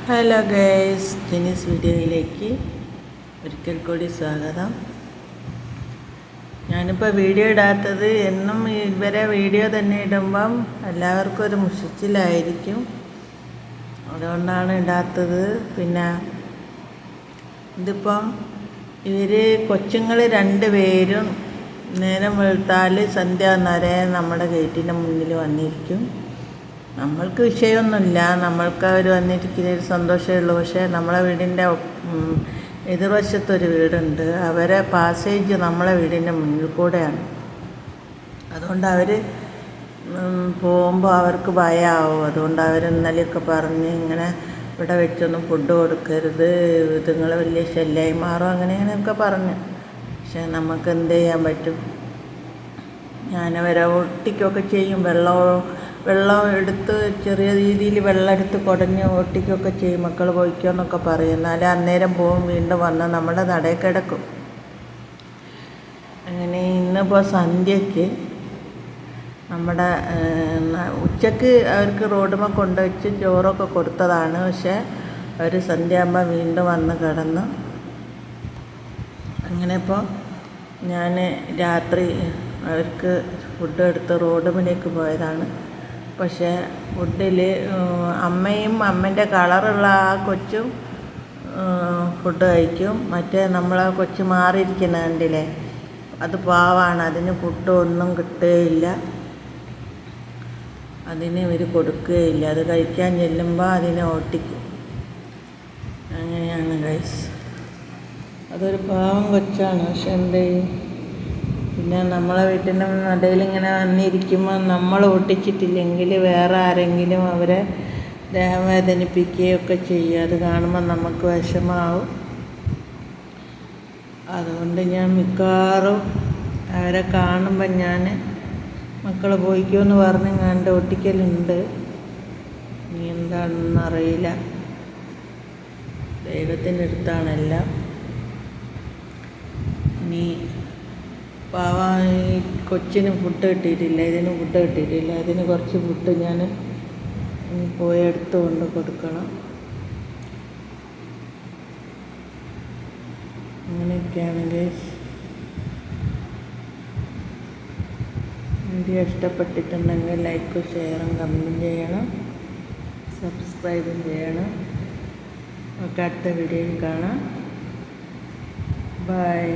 Hello guys, Jini's വീഡിയോയിലേക്ക് ഒരിക്കൽ കൂടി സ്വാഗതം. ഞാനിപ്പോൾ വീഡിയോ ഇടാത്തത് എന്നും ഇവരെ വീഡിയോ തന്നെ ഇടുമ്പം എല്ലാവർക്കും ഒരു മുഷിച്ചിലായിരിക്കും, അതുകൊണ്ടാണ് ഇടാത്തത്. പിന്നെ ഇതിപ്പം ഇവർ കൊച്ചുങ്ങൾ 2 പേരും നേരം വെളുത്താൽ സന്ധ്യ വരെ നമ്മുടെ ഗേറ്റിൻ്റെ മുന്നിൽ വന്നിരിക്കും. നമ്മൾക്ക് വിഷയമൊന്നുമില്ല, നമ്മൾക്ക് അവർ വന്നിരിക്കുന്നതിൽ സന്തോഷമേ ഉള്ളൂ. പക്ഷേ നമ്മളെ വീടിൻ്റെ എതിർവശത്തൊരു വീടുണ്ട്, അവരെ പാസേജ് നമ്മളെ വീടിൻ്റെ മുന്നിൽ കൂടെയാണ്. അതുകൊണ്ട് അവർ പോകുമ്പോൾ അവർക്ക് ഭയമാവും. അതുകൊണ്ട് അവർ ഇന്നലെയൊക്കെ പറഞ്ഞ് ഇങ്ങനെ ഇവിടെ വെച്ചൊന്നും ഫുഡ് കൊടുക്കരുത്, ഇതുങ്ങൾ വലിയ ശല്യമായി മാറും, അങ്ങനെയൊക്കെ പറഞ്ഞു. പക്ഷേ നമുക്ക് എന്ത് ചെയ്യാൻ പറ്റും? ഞാനവരെ ഒട്ടിക്കുകയൊക്കെ ചെയ്യും. വെള്ളം എടുത്ത് ചെറിയ രീതിയിൽ വെള്ളം എടുത്ത് കുടഞ്ഞ് ഒട്ടിക്കുകയൊക്കെ ചെയ്യും. മക്കൾ പോയിക്കോ എന്നൊക്കെ പറയും. എന്നാലും അന്നേരം പോവും, വീണ്ടും വന്ന് നമ്മുടെ നടയിൽ കിടക്കും. അങ്ങനെ ഇന്നിപ്പോൾ സന്ധ്യയ്ക്ക് നമ്മുടെ ഉച്ചയ്ക്ക് അവർക്ക് റോഡുമ്മ കൊണ്ടുവച്ച് ചോറൊക്കെ കൊടുത്തതാണ്. പക്ഷേ അവർ സന്ധ്യയാകുമ്പോൾ വീണ്ടും വന്ന് കിടന്നു. അങ്ങനെ ഇപ്പോൾ ഞാൻ രാത്രി അവർക്ക് ഫുഡ് എടുത്ത് റോഡുമ്മിലേക്ക് പോയതാണ്. പക്ഷേ ഫുഡിൽ അമ്മയും അമ്മേൻ്റെ കളറുള്ള ആ കൊച്ചും ഫുഡ് കഴിക്കും. മറ്റേ നമ്മളെ കൊച്ച് മാറിയിരിക്കുന്ന കണ്ടില്ലേ, അത് പാവാണ്. അതിന് ഫുഡ് ഒന്നും കിട്ടുകയില്ല, അതിന് ഇവർ കൊടുക്കുകയില്ല. അത് കഴിക്കാൻ ചെല്ലുമ്പോൾ അതിനെ ഓട്ടിക്കും. അങ്ങനെയാണ് ഗൈസ്. അതൊരു പാവം കൊച്ചാണ്. പക്ഷെ എന്ത് ചെയ്യും? പിന്നെ നമ്മളെ വീട്ടിൻ്റെ നടയിൽ ഇങ്ങനെ വന്നിരിക്കുമ്പോൾ നമ്മൾ ഒട്ടിച്ചിട്ടില്ലെങ്കിൽ വേറെ ആരെങ്കിലും അവരെ ദേഹം വേദനിപ്പിക്കുകയൊക്കെ ചെയ്യും. അത് കാണുമ്പോൾ നമുക്ക് വിഷമാവും. അതുകൊണ്ട് ഞാൻ മിക്കവാറും അവരെ കാണുമ്പോൾ ഞാൻ മക്കൾ പോയിക്കോ എന്ന് പറഞ്ഞ് കണ്ട് ഒട്ടിക്കലുണ്ട്. ഇനി എന്താണെന്നറിയില്ല, ദൈവത്തിൻ്റെ അടുത്താണെല്ലാം. ഇനി ഈ കൊച്ചിന് ഫുഡ് കിട്ടിയിട്ടില്ല, ഇതിന് ഫുഡ് കിട്ടിയിട്ടില്ല. ഇതിന് കുറച്ച് ഫുഡ് ഞാൻ പോയി എടുത്ത് കൊണ്ട് കൊടുക്കണം. അങ്ങനെയൊക്കെയാണ് ഗൈസ്. വീഡിയോ ഇഷ്ടപ്പെട്ടിട്ടുണ്ടെങ്കിൽ ലൈക്കും ഷെയറും കമൻറ്റും ചെയ്യണം, സബ്സ്ക്രൈബും ചെയ്യണം. നമുക്ക് അടുത്ത വീഡിയോയിൽ കാണാം. ബൈ.